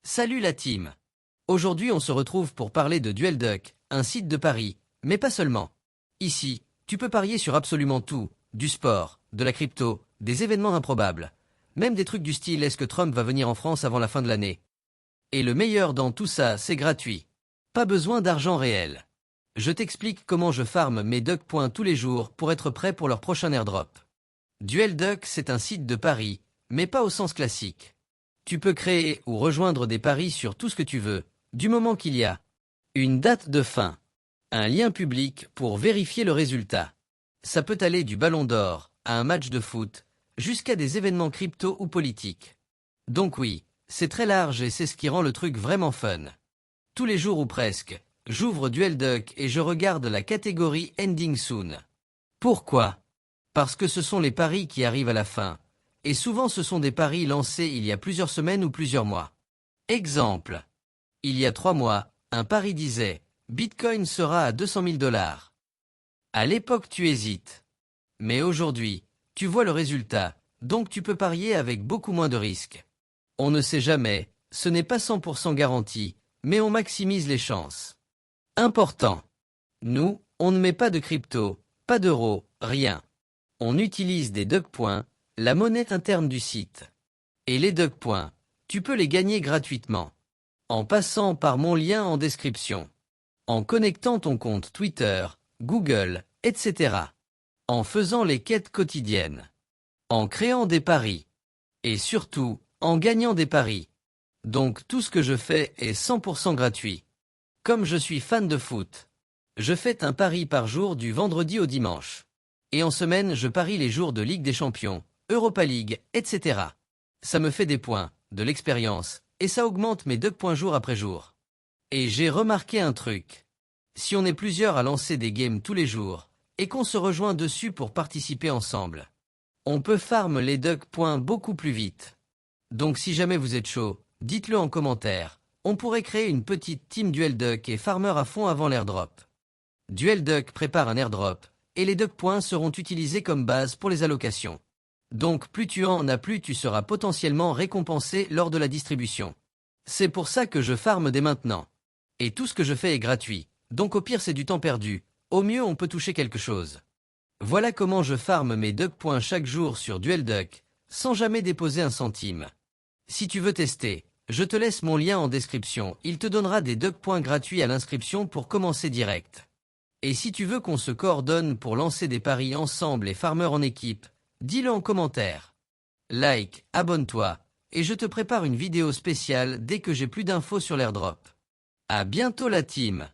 Salut la team! Aujourd'hui on se retrouve pour parler de Duel Duck, un site de paris, mais pas seulement. Ici, tu peux parier sur absolument tout, du sport, de la crypto, des événements improbables, même des trucs du style est-ce que Trump va venir en France avant la fin de l'année. Et le meilleur dans tout ça, c'est gratuit. Pas besoin d'argent réel. Je t'explique comment je farme mes Duck Points tous les jours pour être prêt pour leur prochain airdrop. Duel Duck, c'est un site de paris, mais pas au sens classique. Tu peux créer ou rejoindre des paris sur tout ce que tu veux, du moment qu'il y a une date de fin, un lien public pour vérifier le résultat. Ça peut aller du ballon d'or à un match de foot, jusqu'à des événements crypto ou politiques. Donc oui, c'est très large et c'est ce qui rend le truc vraiment fun. Tous les jours ou presque, j'ouvre Duel Duck et je regarde la catégorie Ending Soon. Pourquoi? Parce que ce sont les paris qui arrivent à la fin. Et souvent ce sont des paris lancés il y a plusieurs semaines ou plusieurs mois. Exemple. Il y a 3 mois, un pari disait « Bitcoin sera à 200 000 $. À l'époque tu hésites. Mais aujourd'hui, tu vois le résultat, donc tu peux parier avec beaucoup moins de risques. On ne sait jamais, ce n'est pas 100% garanti, mais on maximise les chances. Important. Nous, on ne met pas de crypto, pas d'euros, rien. On utilise des Duck Points, la monnaie interne du site. Et les Duck Points, tu peux les gagner gratuitement. En passant par mon lien en description. En connectant ton compte Twitter, Google, etc. En faisant les quêtes quotidiennes. En créant des paris. Et surtout, en gagnant des paris. Donc tout ce que je fais est 100% gratuit. Comme je suis fan de foot, je fais un pari par jour du vendredi au dimanche. Et en semaine je parie les jours de Ligue des Champions, Europa League, etc. Ça me fait des points, de l'expérience, et ça augmente mes Duck Points jour après jour. Et j'ai remarqué un truc. Si on est plusieurs à lancer des games tous les jours, et qu'on se rejoint dessus pour participer ensemble, on peut farm les Duck Points beaucoup plus vite. Donc si jamais vous êtes chaud, dites-le en commentaire, on pourrait créer une petite team Duel Duck et farmer à fond avant l'airdrop. Duel Duck prépare un airdrop, et les Duck Points seront utilisés comme base pour les allocations. Donc plus tu en as, plus tu seras potentiellement récompensé lors de la distribution. C'est pour ça que je farme dès maintenant. Et tout ce que je fais est gratuit, donc au pire c'est du temps perdu, au mieux on peut toucher quelque chose. Voilà comment je farme mes Duck Points chaque jour sur Duel Duck, sans jamais déposer un centime. Si tu veux tester, je te laisse mon lien en description, il te donnera des Duck Points gratuits à l'inscription pour commencer direct. Et si tu veux qu'on se coordonne pour lancer des paris ensemble et farmer en équipe, dis-le en commentaire. Like, abonne-toi, et je te prépare une vidéo spéciale dès que j'ai plus d'infos sur l'airdrop. À bientôt la team!